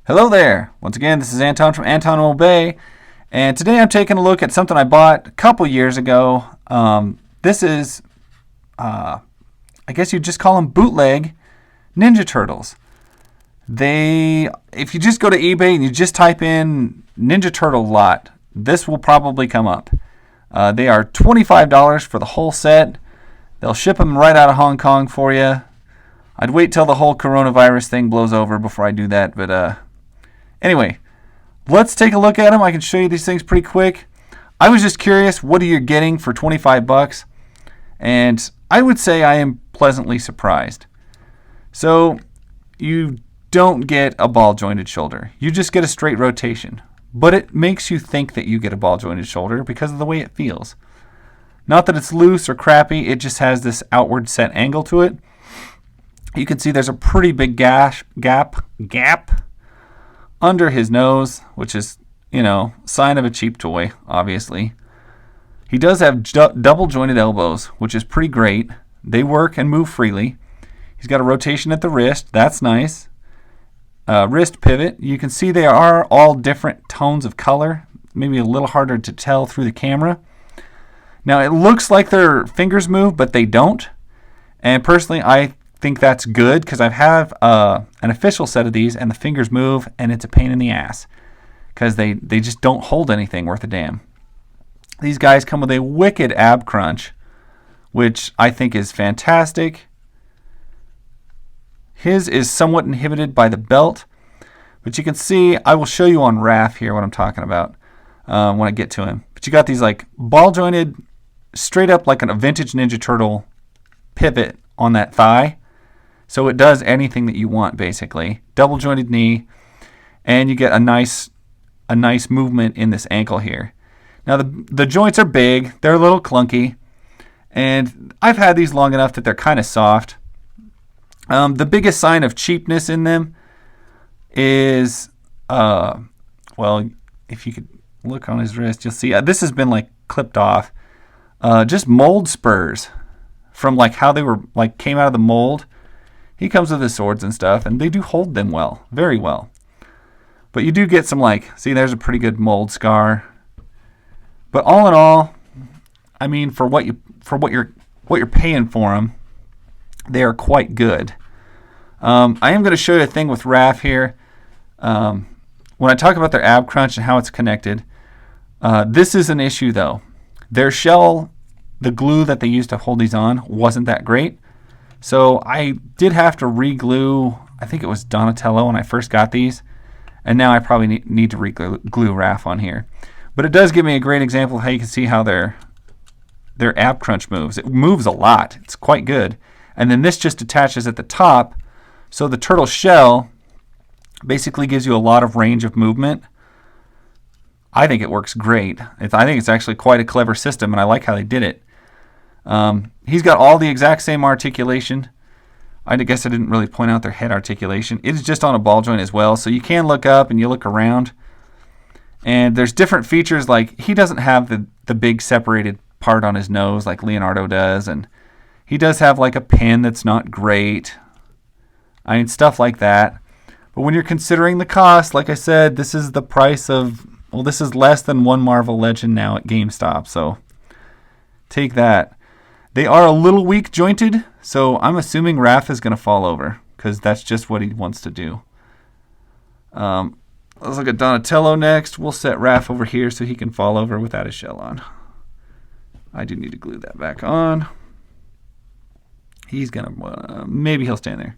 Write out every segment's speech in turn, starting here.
Hello there! Once again, this is Anton from Anton Obey, and today I'm taking a look at something I bought a couple years ago. This is, I guess you'd just call them bootleg Ninja Turtles. If you just go to eBay and you just type in Ninja Turtle lot, this will probably come up. They are $25 for the whole set. They'll ship them right out of Hong Kong for you. I'd wait till the whole coronavirus thing blows over before I do that, but anyway, let's take a look at them. I can show you these things pretty quick. I was just curious, what are you getting for 25 bucks? And I would say I am pleasantly surprised. So you don't get a ball jointed shoulder. You just get a straight rotation. But it makes you think that you get a ball jointed shoulder because of the way it feels. Not that it's loose or crappy, it just has this outward set angle to it. You can see there's a pretty big gap under his nose, which is, sign of a cheap toy, obviously. He does have double jointed elbows, which is pretty great. They work and move freely. He's got a rotation at the wrist. That's nice. Wrist pivot. You can see they are all different tones of color. Maybe a little harder to tell through the camera. Now, it looks like their fingers move, but they don't. And personally, I think that's good because I have an official set of these and the fingers move and it's a pain in the ass because they just don't hold anything worth a damn. These guys come with a wicked ab crunch, which I think is fantastic. His is somewhat inhibited by the belt, but you can see, I will show you on Raph here what I'm talking about when I get to him. But you got these like ball jointed, straight up like a vintage Ninja Turtle pivot on that thigh. So it does anything that you want, basically. Double jointed knee, and you get a nice movement in this ankle here. Now the joints are big, they're a little clunky, and I've had these long enough that they're kind of soft. The biggest sign of cheapness in them is, if you could look on his wrist, you'll see this has been like clipped off. Just mold spurs from like how they were like came out of the mold. He comes with his swords and stuff, and they do hold them well, very well. But you do get some see, there's a pretty good mold scar. But all in all, I mean, for what you're paying for them, they are quite good. I am going to show you a thing with Raph here. When I talk about their ab crunch and how it's connected, this is an issue though. Their shell, the glue that they used to hold these on, wasn't that great. So I did have to re-glue, I think it was Donatello when I first got these, and now I probably need to re-glue Raph on here. But it does give me a great example of how you can see how their ab crunch moves. It moves a lot. It's quite good. And then this just attaches at the top, so the turtle shell basically gives you a lot of range of movement. I think it works great. I think it's actually quite a clever system, and I like how they did it. He's got all the exact same articulation. I guess I didn't really point out their head articulation. It is just on a ball joint as well, so you can look up and you look around. And there's different features, like he doesn't have the big separated part on his nose like Leonardo does, and he does have like a pin that's not great. I mean, stuff like that. But when you're considering the cost, like I said, this is the price of, this is less than one Marvel Legend now at GameStop, so take that. They are a little weak jointed, so I'm assuming Raph is going to fall over because that's just what he wants to do. Let's look at Donatello next. We'll set Raph over here so he can fall over without his shell on. I do need to glue that back on. He's going to, maybe he'll stand there.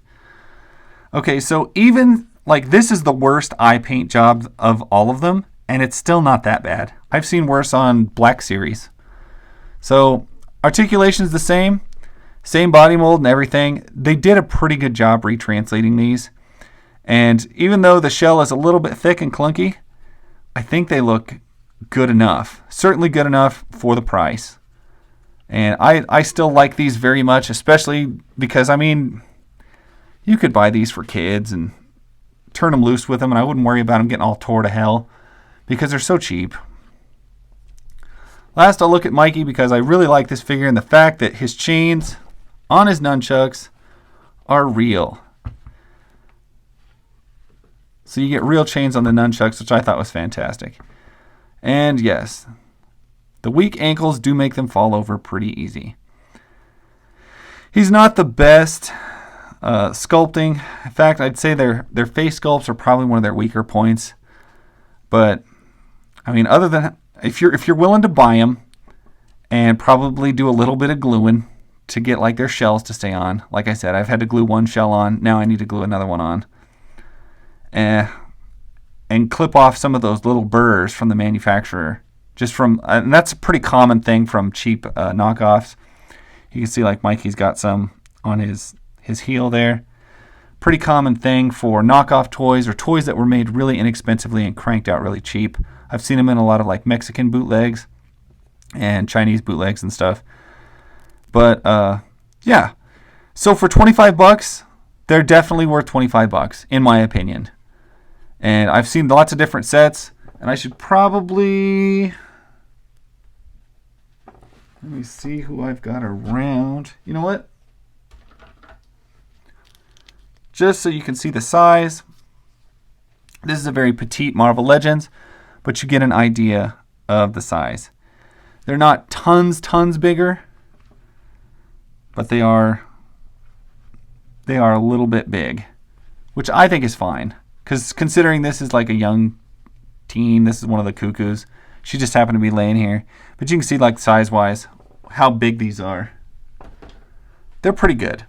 Okay, so even, this is the worst eye paint job of all of them, and it's still not that bad. I've seen worse on Black Series. So articulation is the same body mold and everything. They did a pretty good job retranslating these. And even though the shell is a little bit thick and clunky, I think they look good enough. Certainly good enough for the price. And I still like these very much, especially because, you could buy these for kids and turn them loose with them, and I wouldn't worry about them getting all tore to hell because they're so cheap. Last, I'll look at Mikey because I really like this figure and the fact that his chains on his nunchucks are real. So you get real chains on the nunchucks, which I thought was fantastic. And yes, the weak ankles do make them fall over pretty easy. He's not the best sculpting. In fact, I'd say their face sculpts are probably one of their weaker points. But I mean, other than if you're willing to buy them and probably do a little bit of gluing to get like their shells to stay on. Like I said, I've had to glue one shell on. Now I need to glue another one on. And clip off some of those little burrs from the manufacturer. And that's a pretty common thing from cheap knockoffs. You can see like Mikey's got some on his heel there. Pretty common thing for knockoff toys or toys that were made really inexpensively and cranked out really cheap. I've seen them in a lot of like Mexican bootlegs and Chinese bootlegs and stuff. But yeah, so for $25, they're definitely worth $25 in my opinion. And I've seen lots of different sets, and I should probably, let me see who I've got around. You know what? Just so you can see the size, this is a very petite Marvel Legends, but you get an idea of the size. They're not tons bigger, but they are a little bit big, which I think is fine. Because considering this is like a young teen, this is one of the cuckoos. She just happened to be laying here. But you can see like size-wise how big these are. They're pretty good.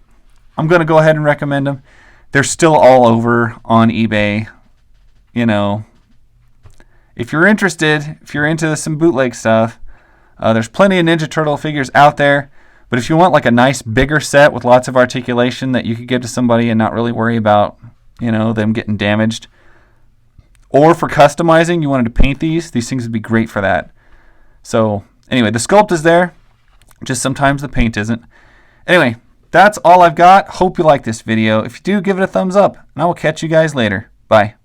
I'm going to go ahead and recommend them. They're still all over on eBay. You know, if you're interested, if you're into some bootleg stuff, there's plenty of Ninja Turtle figures out there. But if you want like a nice bigger set with lots of articulation that you could give to somebody and not really worry about, you know, them getting damaged. Or for customizing, you wanted to paint these things would be great for that. So anyway, the sculpt is there. Just sometimes the paint isn't. Anyway, that's all I've got. Hope you like this video. If you do, give it a thumbs up. And I will catch you guys later. Bye.